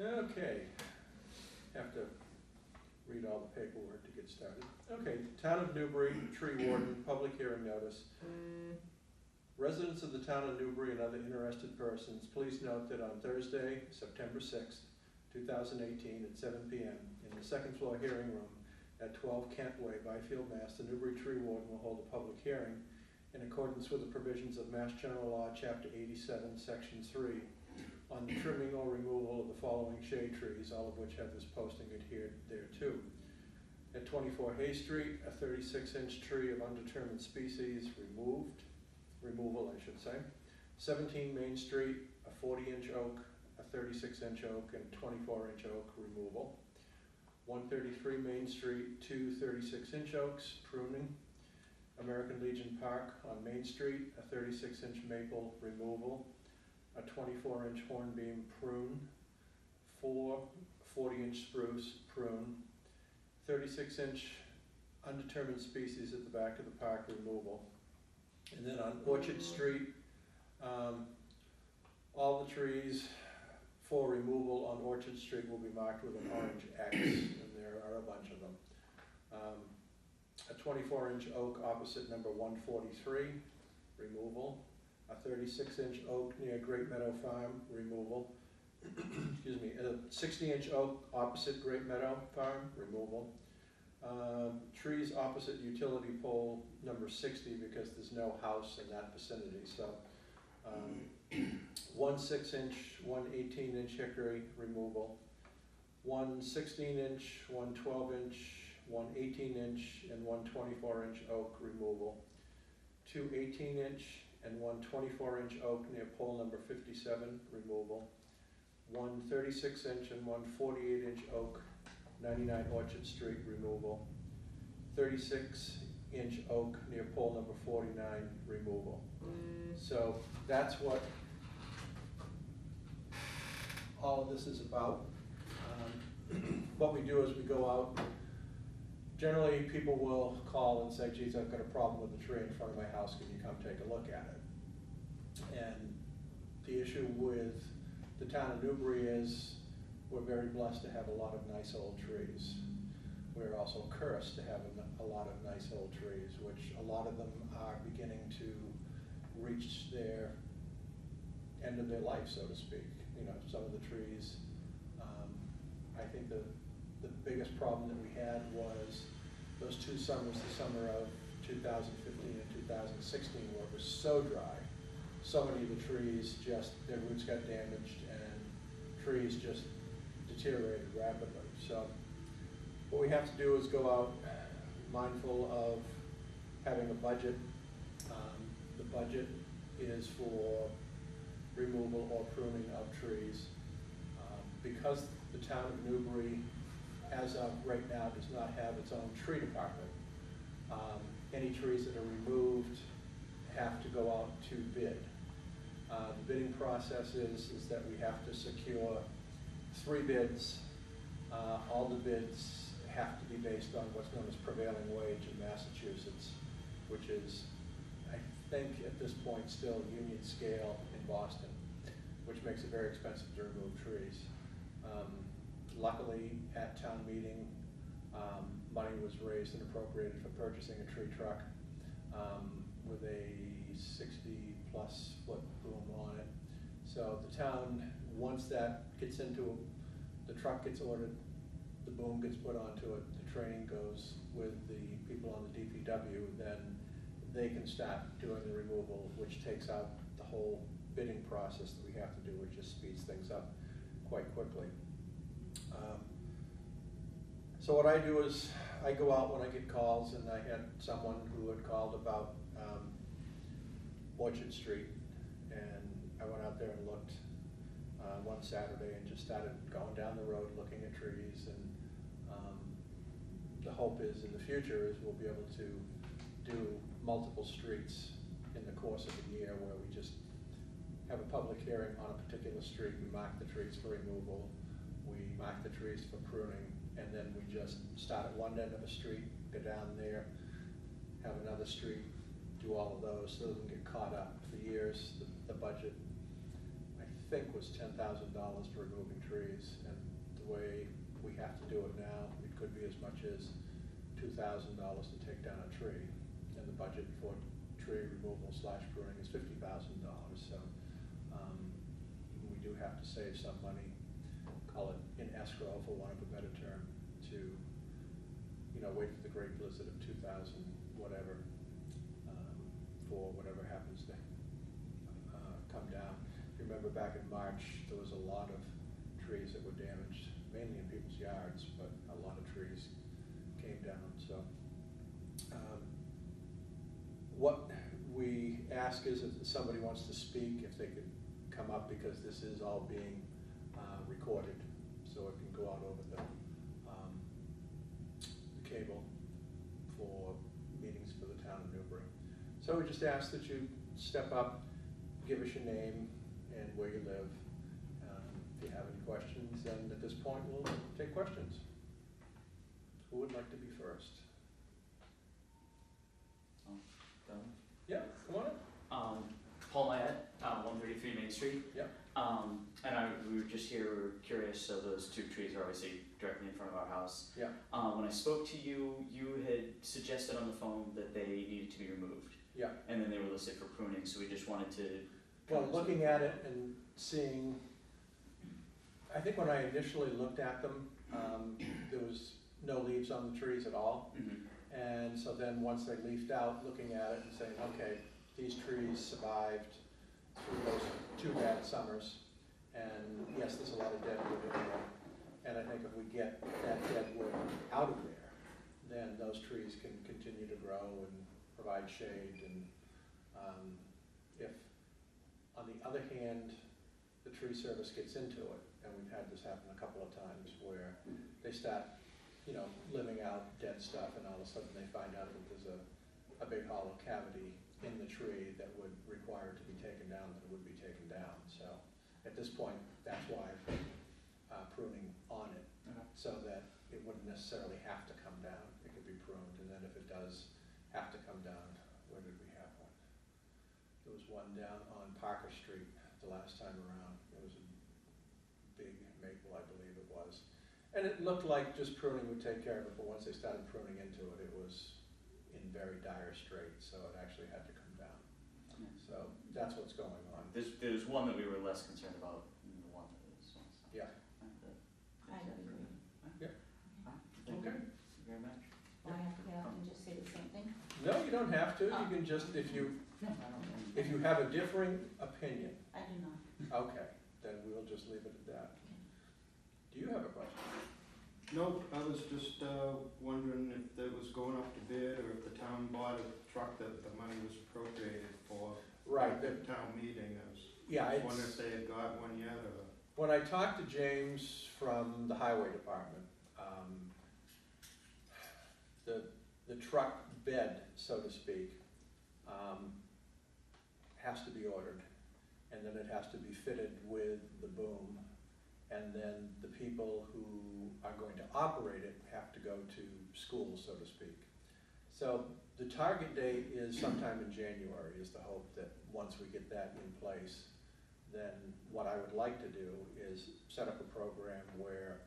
Okay, have to read all the paperwork to get started. Okay, Town of Newbury, Tree Warden, public hearing notice. Residents of the Town of Newbury and other interested persons, please note that on Thursday, September 6th, 2018 at 7 p.m. in the second floor hearing room at 12 Kent Way, Byfield, Mass., the Newbury Tree Warden will hold a public hearing in accordance with the provisions of Mass General Law, Chapter 87, Section 3, on the trimming or removal of the following shade trees, all of which have this posting adhered thereto. At 24 Hay Street, a 36-inch tree of undetermined species removal, I should say. 17 Main Street, a 40-inch oak, a 36-inch oak, and 24-inch oak removal. 133 Main Street, two 36-inch oaks, pruning. American Legion Park on Main Street, a 36-inch maple removal, a 24-inch hornbeam prune, 4 40-inch spruce prune, 36-inch undetermined species at the back of the park removal. And then on Orchard Street, all the trees for removal on Orchard Street will be marked with an orange X, and there are a bunch of them. A 24-inch oak opposite number 143, removal. A 36-inch oak near Great Meadow Farm, removal. Excuse me, a 60-inch oak opposite Great Meadow Farm, removal. Trees opposite utility pole number 60 because there's no house in that vicinity. So one 6-inch, one 18-inch hickory, removal. One 16-inch, one 12-inch, one 18-inch, and one 24-inch oak, removal. Two 18-inch and one 24-inch oak near pole number 57, removal. One 36-inch and one 48-inch oak, 99 Orchard Street, removal. 36-inch oak near pole number 49, removal. So that's what all of this is about. What we do is we go out. Generally, people will call and say, geez, I've got a problem with the tree in front of my house, can you come take a look at it? And the issue with the Town of Newbury is we're very blessed to have a lot of nice old trees. We're also cursed to have a lot of nice old trees, which a lot of them are beginning to reach their end of their life, so to speak. You know, some of the trees, I think the biggest problem that we had was those two summers, the summer of 2015 and 2016, where it was so dry. So many of the trees just, their roots got damaged and trees just deteriorated rapidly. So what we have to do is go out mindful of having a budget. The budget is for removal or pruning of trees. Because the Town of Newbury, as of right now, does not have its own tree department, any trees that are removed have to go out to bid. The bidding process is that we have to secure 3 bids. All the bids have to be based on what's known as prevailing wage in Massachusetts, which is, I think at this point, still union scale in Boston, which makes it very expensive to remove trees. Luckily, at town meeting, money was raised and appropriated for purchasing a tree truck with a 60-plus foot boom on it. So the town, once that gets into, the truck gets ordered, the boom gets put onto it, the training goes with the people on the DPW, then they can start doing the removal, which takes out the whole bidding process that we have to do, which just speeds things up quite quickly. So what I do is I go out when I get calls, and I had someone who had called about Orchard Street, and I went out there and looked one Saturday and just started going down the road looking at trees. And the hope is in the future is we'll be able to do multiple streets in the course of a year, where we just have a public hearing on a particular street. We mark the trees for removal, we mark the trees for pruning, and then we just start at one end of a street, go down there, have another street, do all of those so that we can get caught up. For years, the budget, I think was $10,000 for removing trees, and the way we have to do it now, it could be as much as $2,000 to take down a tree, and the budget for tree removal / pruning is $50,000. So we do have to save some money, call it in escrow for want of a better term, to wait for the great blizzard of 2000 whatever for whatever happens to come down. If you remember back in March, there was a lot of trees that were damaged, mainly in people's yards, but a lot of trees came down. So what we ask is if somebody wants to speak, if they could come up, because this is all being recorded, so it can go out over the cable for meetings for the town of Newbury. So we just ask that you step up, give us your name and where you live. If you have any questions, then at this point we'll take questions. Who would like to be first? Yeah, come on in. Paul Mayette, 133 Main Street. Yeah. We were just here, we were curious, so those two trees are obviously directly in front of our house. Yeah. When I spoke to you, you had suggested on the phone that they needed to be removed. Yeah. And then they were listed for pruning, so we just wanted to... Well, looking at it and seeing, I think when I initially looked at them, there was no leaves on the trees at all. Mm-hmm. And so then once they leafed out, looking at it and saying, okay, these trees survived through those 2 bad summers. And yes, there's a lot of dead wood in there. And I think if we get that dead wood out of there, then those trees can continue to grow and provide shade. And if, on the other hand, the tree service gets into it, and we've had this happen a couple of times where they start living out dead stuff, and all of a sudden they find out that there's a big hollow cavity in the tree that would require it to be taken down, that it would be taken down. So at this point, that's why I put pruning on it, so that it wouldn't necessarily have to come down. It could be pruned, and then if it does have to come down, where did we have one? There was one down on Parker Street the last time around. It was a big maple, I believe it was. And it looked like just pruning would take care of it, but once they started pruning into it, it was in very dire straits, so it actually had to come down. So that's what's going on. There's one that we were less concerned about than the one that is. So. Yeah. I agree. Yeah. Thank Okay. you very much. Do I have to get up and just say the same thing? No, you don't have to. You can just, if you have a differing opinion, I do not. okay, then we'll just leave it at that. Do you have a question? No, I was just wondering if that was going up to bid, or if the town bought a truck that the money was appropriated for. Right. At the town meeting, I was wondering if they had got one yet, or. When I talked to James from the highway department, the truck bed, so to speak, has to be ordered, and then it has to be fitted with the boom, and then the people who are going to operate it have to go to school, so to speak. So the target date is sometime in January, is the hope that once we get that in place, then what I would like to do is set up a program where,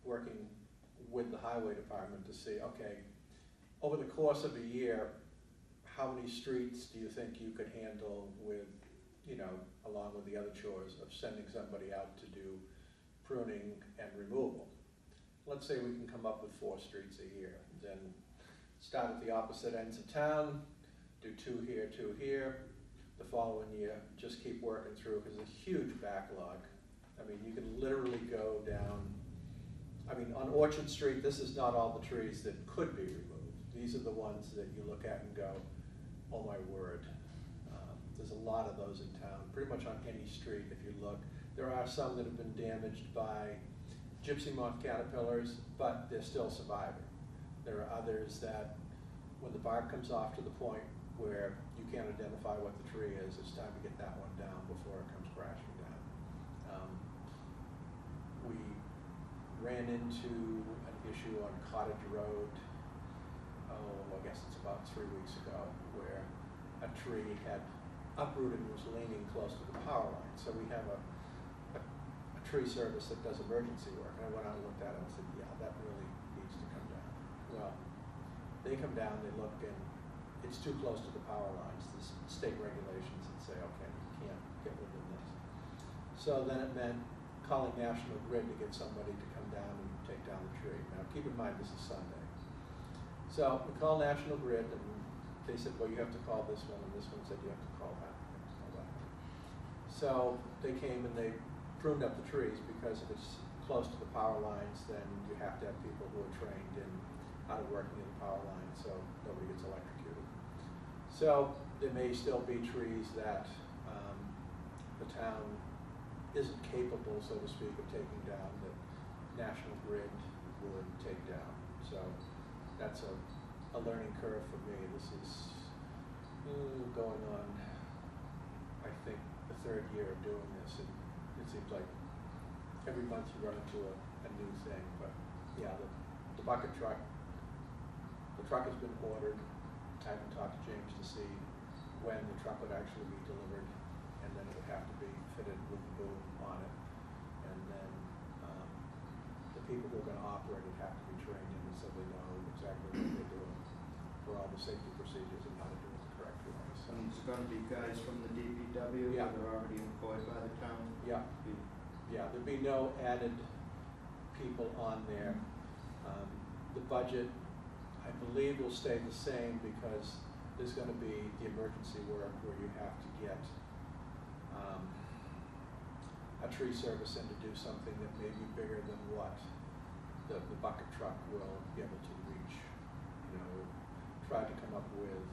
working with the highway department to see, okay, over the course of a year, how many streets do you think you could handle with, along with the other chores of sending somebody out to do pruning and removal? Let's say we can come up with 4 streets a year, then start at the opposite ends of town, do 2 here, 2 here. The following year, just keep working through, because there's a huge backlog. I mean, you can literally go down, on Orchard Street, this is not all the trees that could be removed. These are the ones that you look at and go, oh my word. There's a lot of those in town, pretty much on any street if you look. There are some that have been damaged by gypsy moth caterpillars, but they're still surviving. There are others that, when the bark comes off to the point where you can't identify what the tree is, it's time to get that one down before it comes crashing down. We ran into an issue on Cottage Road, I guess it's about 3 weeks ago, where a tree had uprooted and was leaning close to the power line. So we have a tree service that does emergency work. And I went out and looked at it and said, yeah, that really needs to come down. Well, they come down, they look, and it's too close to the power lines. The state regulations that say, okay, you can't get within this. So then it meant calling National Grid to get somebody to come down and take down the tree. Now, keep in mind, this is Sunday. So we call National Grid, and they said, well, you have to call this one, and this one said, you have to call that. You have to call that. So they came and they pruned up the trees, because if it's close to the power lines, then you have to have people who are trained in how to work near the power line, so nobody gets electrocuted. So there may still be trees that the town isn't capable, so to speak, of taking down, that National Grid would take down. So that's a learning curve for me. This is going on, I think, the third year of doing this, and it seems like every month you run into a new thing. But yeah, the bucket truck, the truck has been ordered. I haven't talked to James to see when the truck would actually be delivered, and then it would have to be fitted with the boom on it. And then the people who are going to operate it have to be trained in it, so they know exactly what they're doing for all the safety procedures and how to do it the correct way. So, And there's gonna be guys from the DPW Yeah. that are already employed by the town? yeah, there'd be no added people on there. The budget, I believe, will stay the same, because there's going to be the emergency work where you have to get a tree service in to do something that may be bigger than what the bucket truck will be able to reach. You know, try to come up with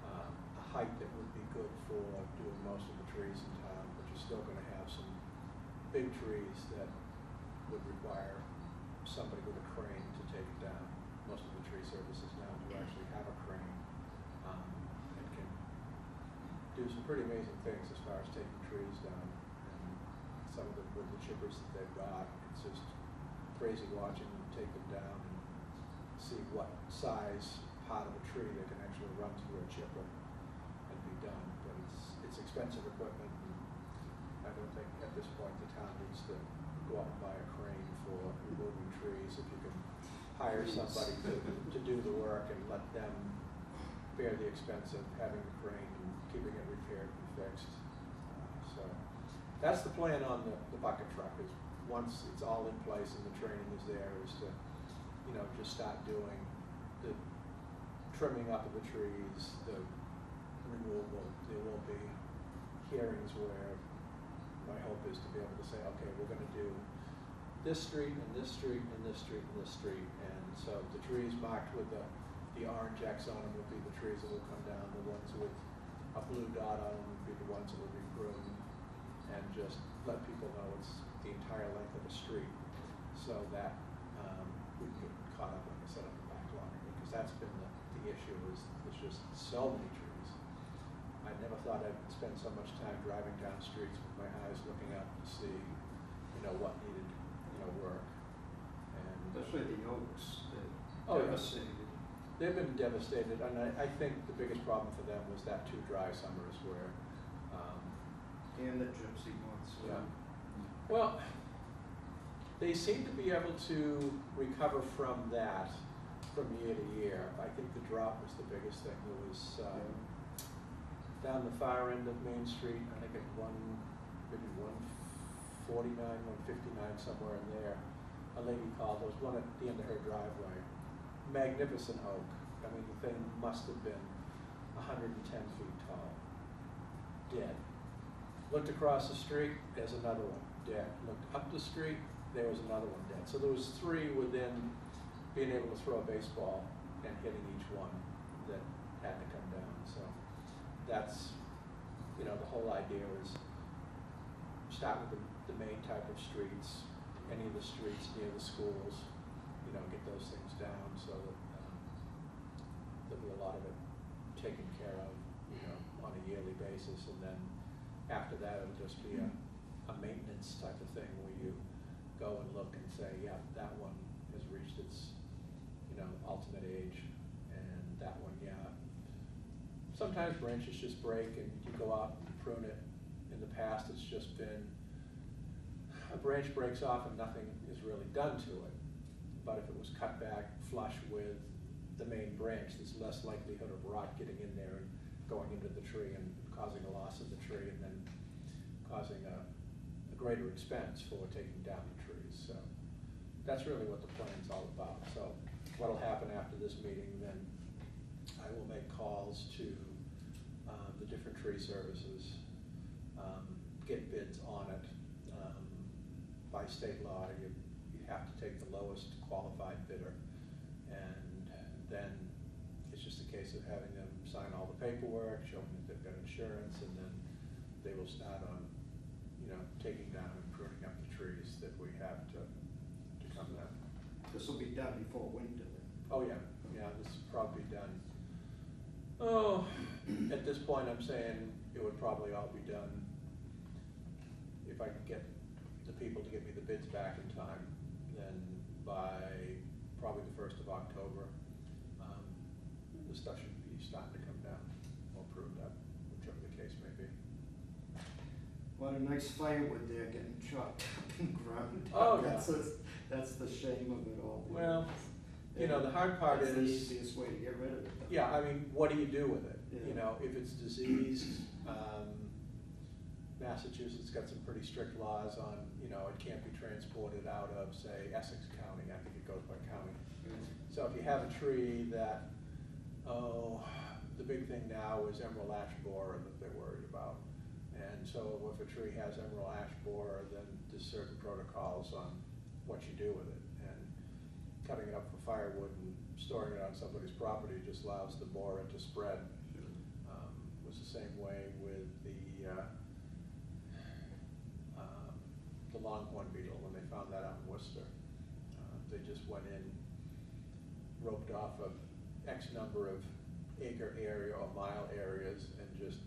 a height that would be good for doing most of the trees in town, but you're still going to have some big trees that would require somebody with a crane to take it down. Most of the tree services now do actually have a crane and can do some pretty amazing things as far as taking trees down. And some of them with the chippers that they've got, it's just crazy watching them take them down and see what size part of a tree they can actually run through a chipper and be done. But it's expensive equipment, and I don't think at this point the town needs to go out and buy a crane for removing trees. If you can hire somebody to do the work and let them bear the expense of having the crane and keeping it repaired and fixed. So that's the plan on the bucket truck, is once it's all in place and the training is there, is to, you know, just start doing the trimming up of the trees, the removal. There will be hearings where my hope is to be able to say, okay, we're going to do this street and this street and this street and this street. And so the trees marked with the orange X on them would be the trees that will come down. The ones with a blue dot on them would be the ones that will be pruned. And just let people know it's the entire length of the street, so that we can get caught up, like I said, on the backlog. Because that's been the issue, is there's just so many trees. I never thought I'd spend so much time driving down streets with my eyes looking up to see, you know, what needed, you know, work. And Especially the oaks that Oh, yeah. devastated. they've been devastated, and I think the biggest problem for them was that 2 dry summers where, And the gypsy months. yeah. Well, they seem to be able to recover from that from year to year. I think the drought was the biggest thing. There was down the far end of Main Street, I think at maybe 149, 159, somewhere in there, a lady called. There was one at the end of her driveway. Magnificent oak. I mean, the thing must have been 110 feet tall. Dead. Looked across the street, there's another one, dead. Looked up the street, there was another one dead. So there was 3 within being able to throw a baseball and hitting each one that had to come down. So that's, you know, the whole idea is start with the main type of streets, any of the streets near the schools, you know, get those things down so that there'll be a lot of it taken care of, you know, on a yearly basis. And then after that, it'll just be a maintenance type of thing where you go and look and say, yeah, that one has reached its, you know, ultimate age, and that one, yeah. Sometimes sometimes branches just break and you go out and prune it. In the past, it's just been, a branch breaks off and nothing is really done to it. But if it was cut back flush with the main branch, there's less likelihood of rot getting in there and going into the tree and causing a loss of the tree and then causing a greater expense for taking down the trees. So that's really what the plan's all about. So what'll happen after this meeting, then I will make calls to the different tree services, get bids on it. By state law, you have to take the lowest qualified bidder, and then it's just a case of having them sign all the paperwork, showing that they've got insurance, and then they will start on, taking down and pruning up the trees that we have to come down. This will be done before winter then? Oh, yeah, this will probably be done. Oh, at this point, I'm saying it would probably all be done if I could get the people to get me the bids back in time, then by probably the 1st of October, the stuff should be starting to come down or pruned up, whichever the case may be. What a nice firewood there getting chopped up and ground. Oh, yeah. That's the shame of it all. Well, the hard part That's the is, easiest way to get rid of it. yeah, I mean, what do you do with it? Yeah. If it's diseased, Massachusetts got some pretty strict laws on, it can't be transported out of, say, Essex County. I think it goes by county. So if you have a tree that, the big thing now is emerald ash borer that they're worried about. And so if a tree has emerald ash borer, then there's certain protocols on what you do with it. And cutting it up for firewood and storing it on somebody's property just allows the borer to spread. It was the same way with the longhorn beetle when they found that out in Worcester. They just went in, roped off a X number of acre area or mile areas and just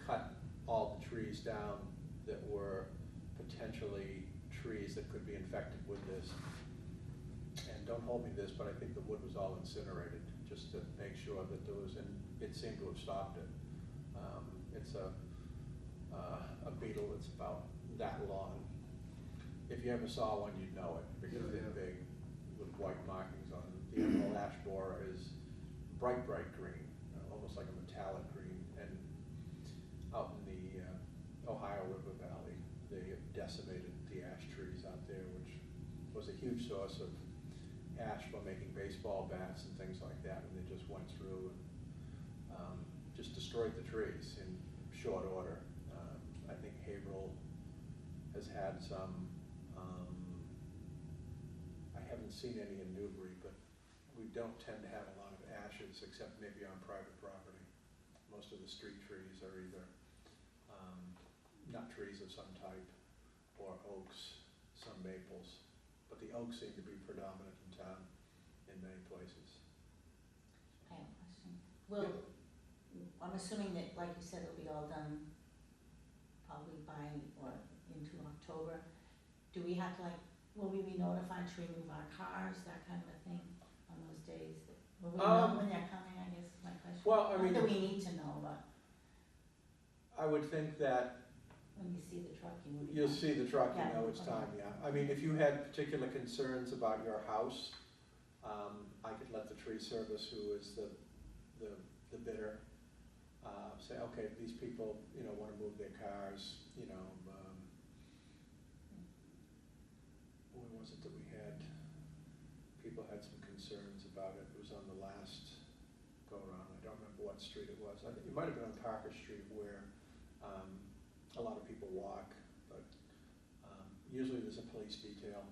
cut all the trees down that were potentially trees that could be infected with this. And don't hold me this, but I think the wood was all incinerated just to make sure that there was, and it seemed to have stopped it. It's a beetle that's about that long. If you ever saw one, you'd know it because they're big with white markings on them. The emerald ash borer is bright green, almost like a metallic green. And out in the Ohio River Valley, they have decimated the ash trees out there, which was a huge source of ash for making baseball bats and things like that. And they just went through and just destroyed the trees in short order. I think Haverhill has had some. I haven't seen any in Newbury, but we don't tend to have a lot of ashes except maybe on private property. Most of the street trees are either nut trees of some type or oaks, some maples, but the oaks seem to be predominant in town in many places. I have a question. I'm assuming that, like you said, it'll be all done probably by or into October. Do we have to will we be notified to remove our cars, that kind of a thing, on those days? Will we know when they're coming, I guess is my question. Well, I mean, not that we need to know, but I would think that when you see the truck, you will be. you'll see the truck, you Yeah, know it's okay. time, yeah. I mean, if you had particular concerns about your house, I could let the tree service, who is the bidder, say, okay, these people, want to move their cars, when was it that we had, people had some concerns about it. It was on the last go-around. I don't remember what street it was. I think it might have been on Parker Street where a lot of people walk, but usually there's a police detail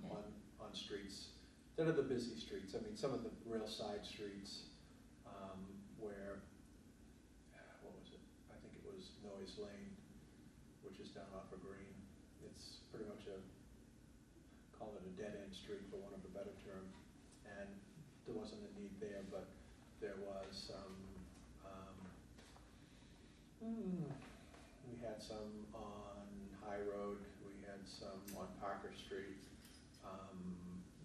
on streets that are the busy streets. I mean, some of the real side streets where, what was it? I think it was Noyes Lane, which is down off of Green. It's pretty much call it a dead-end street for want of a better term, and there wasn't a need there, but there was we had some on High Road, we had some on Parker Street,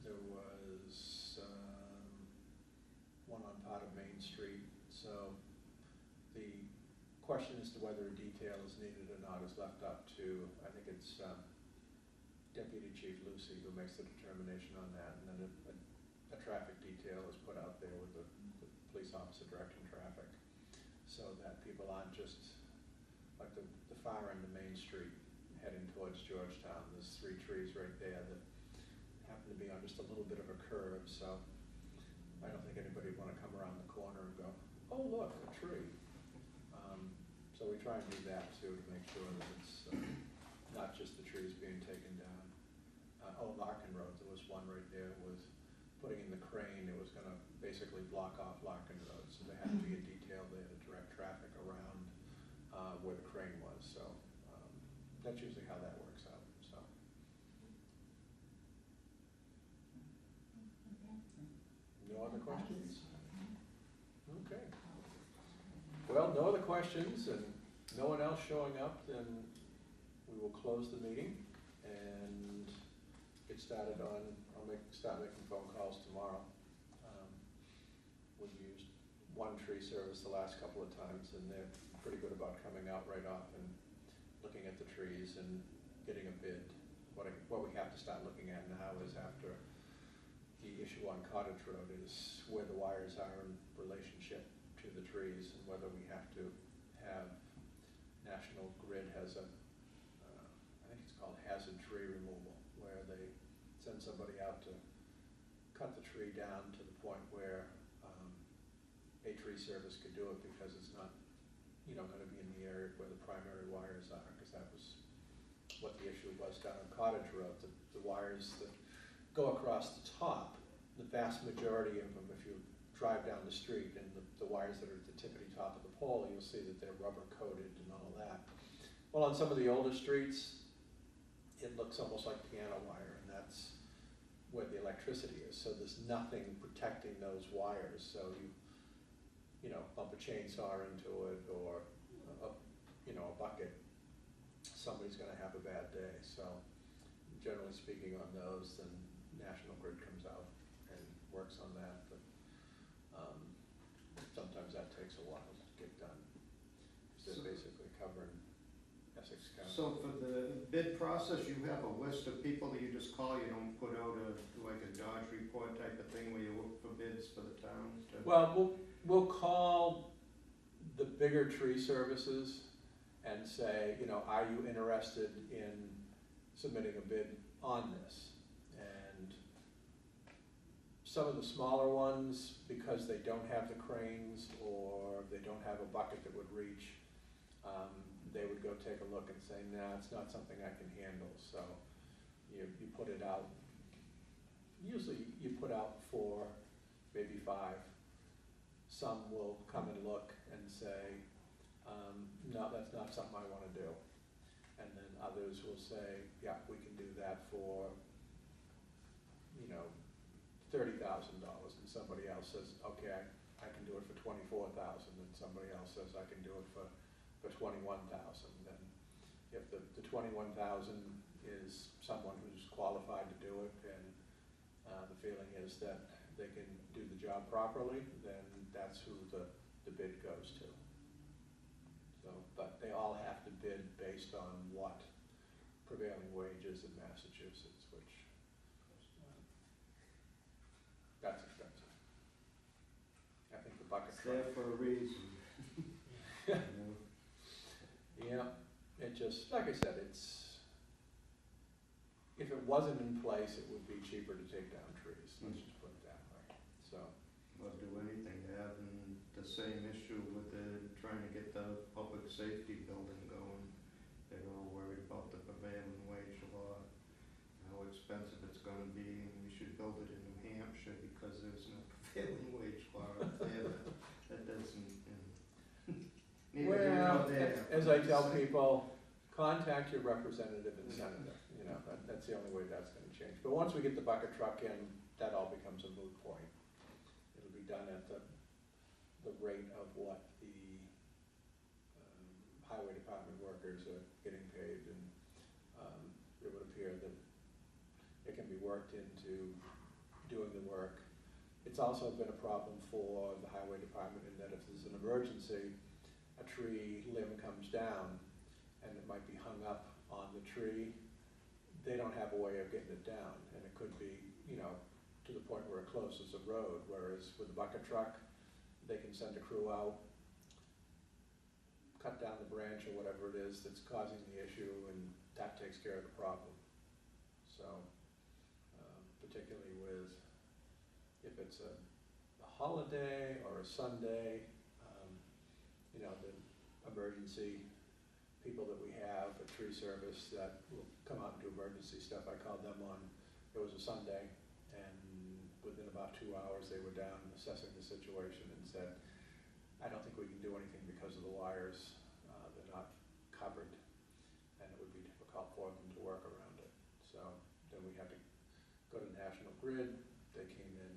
there was one on part of Main Street, so question as to whether a detail is needed or not is left up to, I think it's Deputy Chief Lucy who makes the determination on that, and then a traffic detail is put out there with the police officer directing traffic, so that people aren't just, like the far end of Main Street heading towards Georgetown, there's 3 trees right there that happen to be on just a little bit of a curve, so I don't think anybody would want to come around the corner and go, oh look, a tree. So we try and do that too, to make sure that it's not just the trees being taken down. Larkin Road, there was one right there with putting in the crane, it was gonna basically block off Larkin Road, so there had to be a detail there to direct traffic around where the crane was, so that's usually how that works out, so. No other questions? Okay. Well, no other questions and no one else showing up, then we will close the meeting and get started on, start making phone calls tomorrow. We've used One Tree Service the last couple of times, and they're pretty good about coming out right off and looking at the trees and getting a bid. What we have to start looking at now is, after the issue on Cottage Road, is where the wires are in relationship to the trees, and whether we have to have, National Grid has a, I think it's called hazard tree removal, where they send somebody out to cut the tree down to the point where a tree service could do it, because it's not, going to be in the area where the primary wires are, because that was what the issue was down on Cottage Road. The wires that go across the top, the vast majority of them, if you drive down the street, and the wires that are at the tippity top of the pole, you'll see that they're rubber coated and all that. Well, on some of the older streets, it looks almost like piano wire, and that's where the electricity is. So there's nothing protecting those wires. So you bump a chainsaw into it, or a bucket, somebody's going to have a bad day. So generally speaking, on those, then National Grid comes out and works on that. But sometimes that takes a while to get done. So they're basically covering Essex County. So for the bid process, you have a list of people that you just call, you don't put out like a Dodge report type of thing where you look for bids for the towns? Well, we'll call the bigger tree services and say, are you interested in submitting a bid on this? And some of the smaller ones, because they don't have the cranes or they don't have a bucket that would reach, they would go take a look and say, nah, it's not something I can handle. So you put it out. Usually you put out 4, maybe 5. Some will come and look and say, no, that's not something I want to do. And then others will say, yeah, we can do that for, $30,000. And somebody else says, okay, I can do it for $24,000. And somebody else says, I can do it for $21,000. Then if the $21,000 is someone who's qualified to do it, and the feeling is that they can do the job properly, then that's who the bid goes to. So, but they all have to bid based on what prevailing wages in Massachusetts, which that's expensive. I think the bucket It's truck. there for a reason. Yeah, it just, like I said, if it wasn't in place, it would be cheaper to take down trees. Let's just put it that way. So. Well, do anything, having the same issue with trying to get the public safety building going. They're all worried about the prevailing wage law, how expensive it's going to be, and we should build it in New Hampshire because there's no prevailing wage law up there. That doesn't. Well, as I tell people, contact your representative and senator. That's the only way that's going to change. But once we get the bucket truck in, that all becomes a moot point. It'll be done at the rate of what the highway department workers are getting paid, and it would appear that it can be worked into doing the work. It's also been a problem for the highway department in that if there's an emergency a tree limb comes down and it might be hung up on the tree, they don't have a way of getting it down, and it could be, you know, to the point where it closes a road, whereas with a bucket truck, they can send a crew out, cut down the branch or whatever it is that's causing the issue, and that takes care of the problem. So, particularly with, if it's a holiday or a Sunday, you know, the emergency people that we have, a tree service that will come out and do emergency stuff, I called them on, it was a Sunday, and within about 2 hours, they were down assessing the situation and said, I don't think we can do anything because of the wires, they're not covered, and it would be difficult for them to work around it. So then we had to go to National Grid, they came in,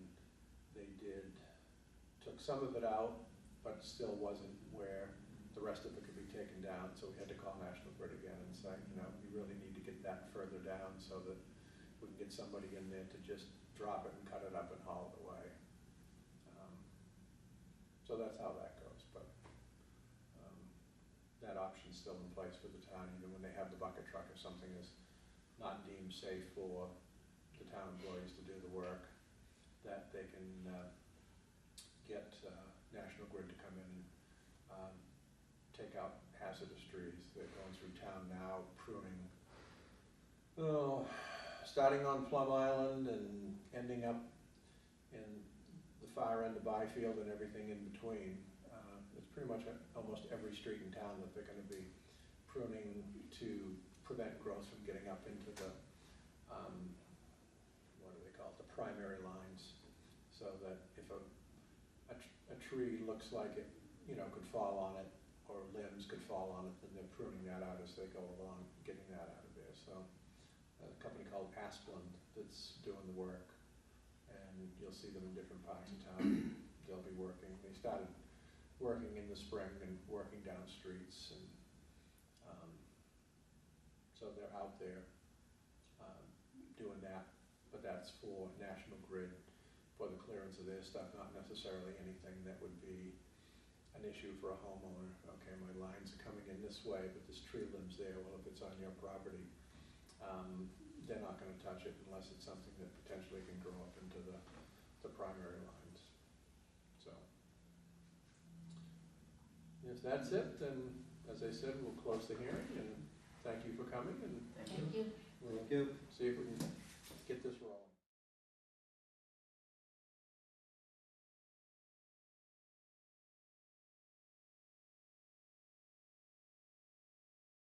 they took some of it out, but still wasn't where the rest of it could be taken down, so we had to call National Grid again and say, you know, you really need to get that further down so that we can get somebody in there to just drop it and cut it up and haul it away. So that's how that goes, but that option's still in place for the town, even when they have the bucket truck, if something is not deemed safe for the town employees to do the work, that they can get National Grid to come in and take out hazardous trees. They're going through town now, pruning, starting on Plum Island and ending up in the far end of Byfield and everything in between. It's pretty much almost every street in town that they're going to be pruning to prevent growth from getting up into the, what do they call it, the primary lines, so that if a tree looks like it, you know, could fall on it, or limbs could fall on it, then they're pruning that out as they go along, getting that out of there. So a company called Asplund that's doing the work, and you'll see them in different parts of town. They'll be working. They started working in the spring and working down streets, and so they're out there doing that, but that's for National Grid for the clearance of their stuff, not necessarily anything that would be an issue for a homeowner. Okay, my lines are coming in this way, but this tree limb's there. Well, if it's on your property, they're not going to touch it unless it's something that potentially can grow up into the primary lines. So, if that's it, then as I said, we'll close the hearing, and thank you for coming, and Thank you. Thank you. we'll see if we can get this rolling.